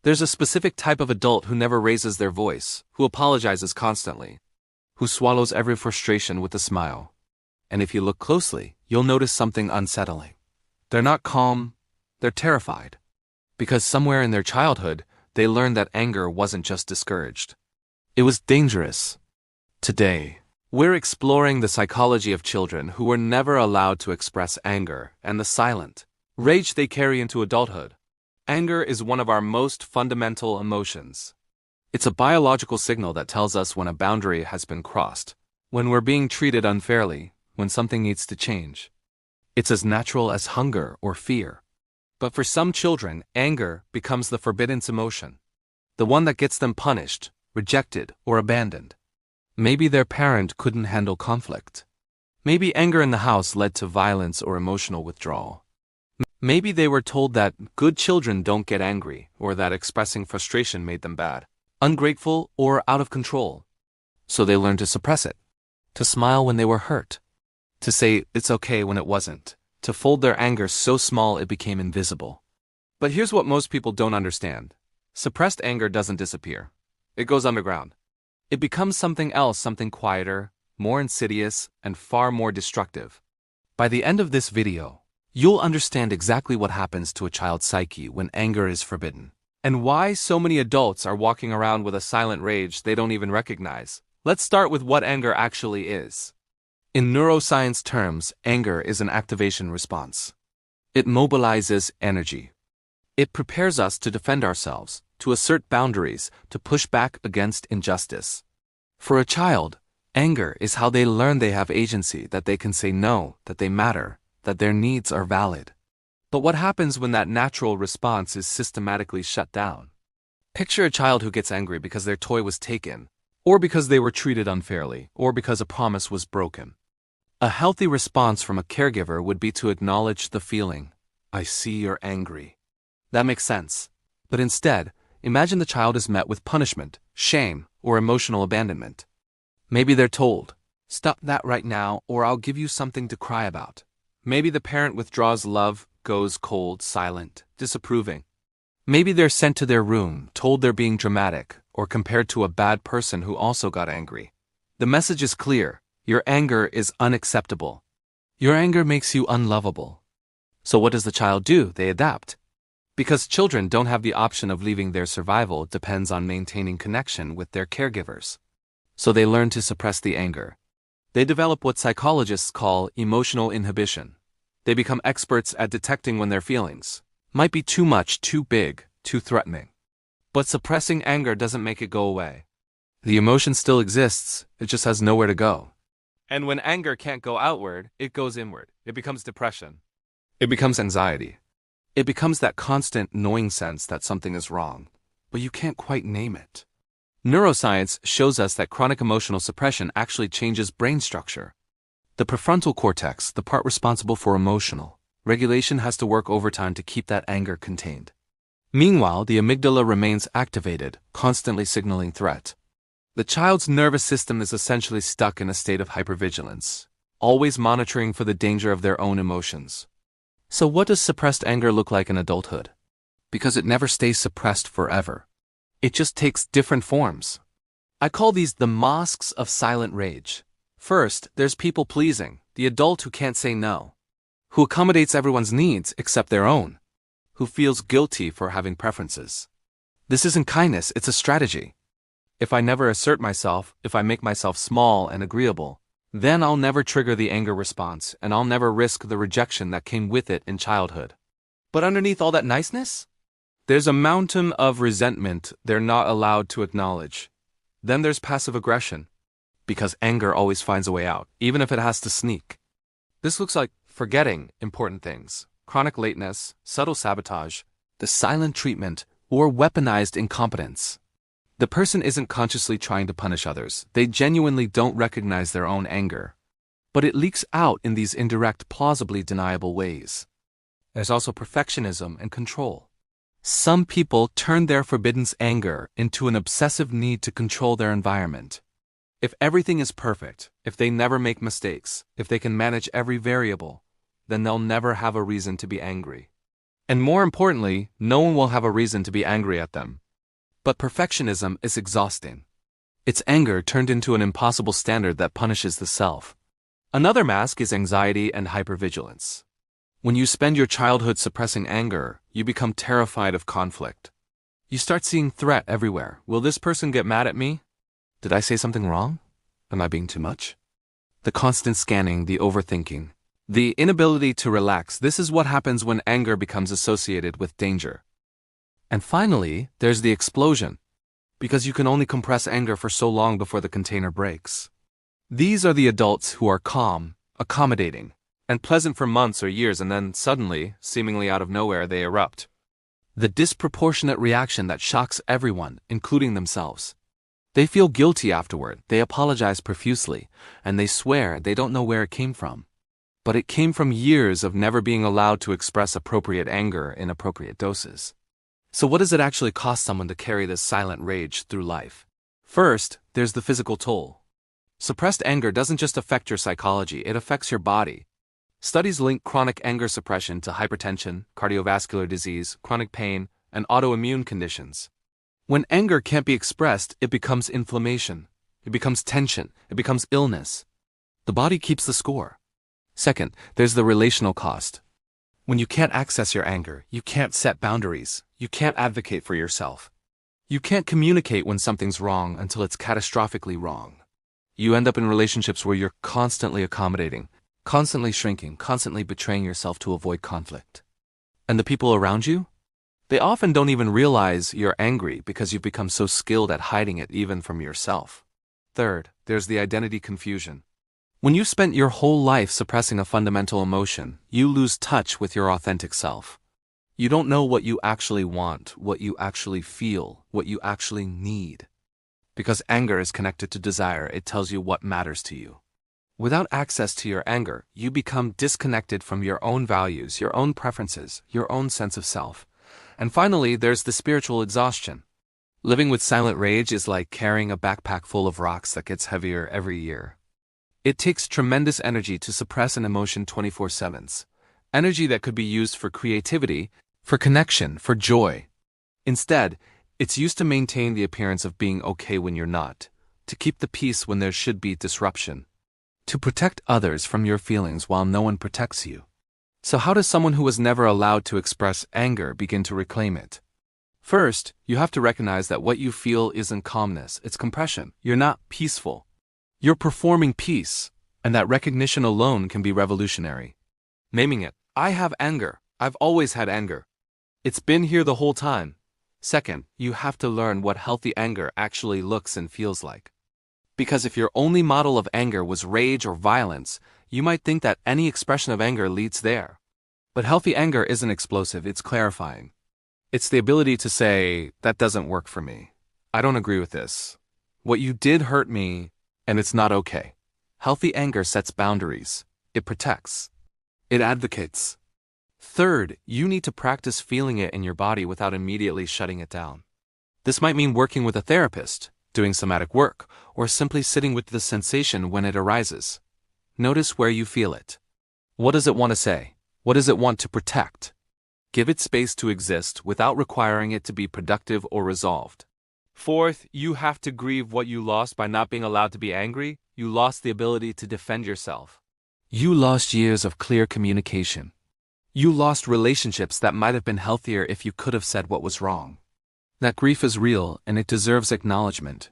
There's a specific type of adult who never raises their voice, who apologizes constantly, who swallows every frustration with a smile. And if you look closely, you'll notice something unsettling. They're not calm, they're terrified. Because somewhere in their childhood, they learned that anger wasn't just discouraged. It was dangerous. Today, we're exploring the psychology of children who were never allowed to express anger and the silent rage they carry into adulthood. Anger is one of our most fundamental emotions. It's a biological signal that tells us when a boundary has been crossed, when we're being treated unfairly, when something needs to change. It's as natural as hunger or fear. But for some children, anger becomes the forbidden emotion, the one that gets them punished, rejected, or abandoned. Maybe their parent couldn't handle conflict. Maybe anger in the house led to violence or emotional withdrawal. Maybe they were told that good children don't get angry, or that expressing frustration made them bad, ungrateful, or out of control. So they learned to suppress it, to smile when they were hurt, to say it's okay when it wasn't, to fold their anger so small it became invisible. But here's what most people don't understand. Suppressed anger doesn't disappear. It goes underground. It becomes something else, something quieter, more insidious, and far more destructive. By the end of this video, you'll understand exactly what happens to a child's psyche when anger is forbidden, and why so many adults are walking around with a silent rage they don't even recognize. Let's start with what anger actually is. In neuroscience terms, anger is an activation response. It mobilizes energy. It prepares us to defend ourselves, to assert boundaries, to push back against injustice. For a child, anger is how they learn they have agency, that they can say no, that they matter, that their needs are valid. But what happens when that natural response is systematically shut down? Picture a child who gets angry because their toy was taken, or because they were treated unfairly, or because a promise was broken. A healthy response from a caregiver would be to acknowledge the feeling. I see you're angry. That makes sense. But instead, imagine the child is met with punishment, shame, or emotional abandonment. Maybe they're told, stop that right now, or I'll give you something to cry about. Maybe the parent withdraws love, goes cold, silent, disapproving. Maybe they're sent to their room, told they're being dramatic, or compared to a bad person who also got angry. The message is clear. Your anger is unacceptable. Your anger makes you unlovable. So what does the child do? They adapt. Because children don't have the option of leaving, their survival depends on maintaining connection with their caregivers. So they learn to suppress the anger. They develop what psychologists call emotional inhibition. They become experts at detecting when their feelings might be too much, too big, too threatening. But suppressing anger doesn't make it go away. The emotion still exists, it just has nowhere to go. And when anger can't go outward, it goes inward. It becomes depression. It becomes anxiety. It becomes that constant gnawing sense that something is wrong, but you can't quite name it. Neuroscience shows us that chronic emotional suppression actually changes brain structure. The prefrontal cortex, the part responsible for emotional regulation, has to work overtime to keep that anger contained. Meanwhile, the amygdala remains activated, constantly signaling threat. The child's nervous system is essentially stuck in a state of hypervigilance, always monitoring for the danger of their own emotions. So what does suppressed anger look like in adulthood? Because it never stays suppressed forever. It just takes different forms. I call these the masks of silent rage. First, there's people-pleasing, the adult who can't say no, who accommodates everyone's needs except their own, who feels guilty for having preferences. This isn't kindness, it's a strategy. If I never assert myself, if I make myself small and agreeable, then I'll never trigger the anger response, and I'll never risk the rejection that came with it in childhood. But underneath all that niceness, there's a mountain of resentment they're not allowed to acknowledge. Then there's passive aggression, because anger always finds a way out, even if it has to sneak. This looks like forgetting important things, chronic lateness, subtle sabotage, the silent treatment, or weaponized incompetence. The person isn't consciously trying to punish others, they genuinely don't recognize their own anger. But it leaks out in these indirect, plausibly deniable ways. There's also perfectionism and control. Some people turn their forbidden anger into an obsessive need to control their environment. If everything is perfect, if they never make mistakes, if they can manage every variable, then they'll never have a reason to be angry. And more importantly, no one will have a reason to be angry at them. But perfectionism is exhausting. It's anger turned into an impossible standard that punishes the self. Another mask is anxiety and hypervigilance. When you spend your childhood suppressing anger, you become terrified of conflict. You start seeing threat everywhere. Will this person get mad at me? Did I say something wrong? Am I being too much? The constant scanning, the overthinking, the inability to relax, this is what happens when anger becomes associated with danger. And finally, there's the explosion, because you can only compress anger for so long before the container breaks. These are the adults who are calm, accommodating, and pleasant for months or years, and then suddenly, seemingly out of nowhere, they erupt. The disproportionate reaction that shocks everyone, including themselves. They feel guilty afterward, they apologize profusely, and they swear they don't know where it came from. But it came from years of never being allowed to express appropriate anger in appropriate doses. So what does it actually cost someone to carry this silent rage through life? First, there's the physical toll. Suppressed anger doesn't just affect your psychology, it affects your body. Studies link chronic anger suppression to hypertension, cardiovascular disease, chronic pain, and autoimmune conditions. When anger can't be expressed, it becomes inflammation. It becomes tension. It becomes illness. The body keeps the score. Second, there's the relational cost. When you can't access your anger, you can't set boundaries. You can't advocate for yourself. You can't communicate when something's wrong until it's catastrophically wrong. You end up in relationships where you're constantly accommodating, constantly shrinking, constantly betraying yourself to avoid conflict. And the people around you? They often don't even realize you're angry because you've become so skilled at hiding it even from yourself. Third, there's the identity confusion. When you've spent your whole life suppressing a fundamental emotion, you lose touch with your authentic self. You don't know what you actually want, what you actually feel, what you actually need. Because anger is connected to desire, it tells you what matters to you. Without access to your anger, you become disconnected from your own values, your own preferences, your own sense of self. And finally, there's the spiritual exhaustion. Living with silent rage is like carrying a backpack full of rocks that gets heavier every year. It takes tremendous energy to suppress an emotion 24/7. Energy that could be used for creativity, for connection, for joy. Instead, it's used to maintain the appearance of being okay when you're not, to keep the peace when there should be disruption, to protect others from your feelings while no one protects you. So how does someone who was never allowed to express anger begin to reclaim it? First, you have to recognize that what you feel isn't calmness, it's compression. You're not peaceful. You're performing peace, and that recognition alone can be revolutionary. Naming it, I have anger. I've always had anger. It's been here the whole time. Second, you have to learn what healthy anger actually looks and feels like. Because if your only model of anger was rage or violence, you might think that any expression of anger leads there. But healthy anger isn't explosive, it's clarifying. It's the ability to say, that doesn't work for me. I don't agree with this. What you did hurt me, and it's not okay. Healthy anger sets boundaries. It protects. It advocates. Third, you need to practice feeling it in your body without immediately shutting it down. This might mean working with a therapist, doing somatic work, or simply sitting with the sensation when it arises. Notice where you feel it. What does it want to say? What does it want to protect? Give it space to exist without requiring it to be productive or resolved. Fourth, you have to grieve what you lost by not being allowed to be angry. You lost the ability to defend yourself. You lost years of clear communication. You lost relationships that might have been healthier if you could have said what was wrong. That grief is real and it deserves acknowledgement.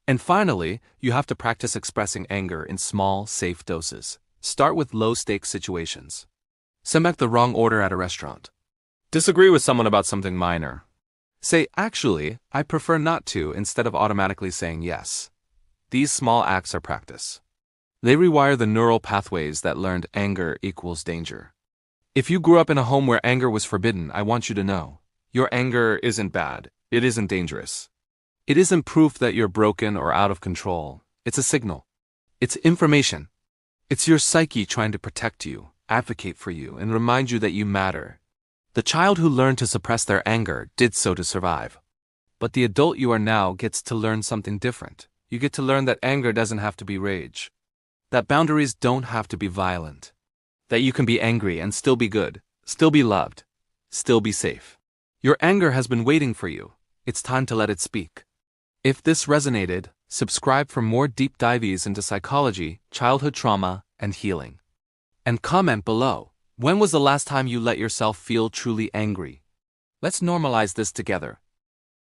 And finally, you have to practice expressing anger in small, safe doses. Start with low-stakes situations. Send back the wrong order at a restaurant. Disagree with someone about something minor. Say, actually, I prefer not to, instead of automatically saying yes. These small acts are practice. They rewire the neural pathways that learned anger equals danger. If you grew up in a home where anger was forbidden, I want you to know, your anger isn't bad. It isn't dangerous. It isn't proof that you're broken or out of control. It's a signal. It's information. It's your psyche trying to protect you, advocate for you, and remind you that you matter. The child who learned to suppress their anger did so to survive. But the adult you are now gets to learn something different. You get to learn that anger doesn't have to be rage. That boundaries don't have to be violent. That you can be angry and still be good, still be loved. Still be safe. Your anger has been waiting for you. It's time to let it speak. If this resonated, subscribe for more deep dives into psychology, childhood trauma, and healing. And comment below, when was the last time you let yourself feel truly angry? Let's normalize this together.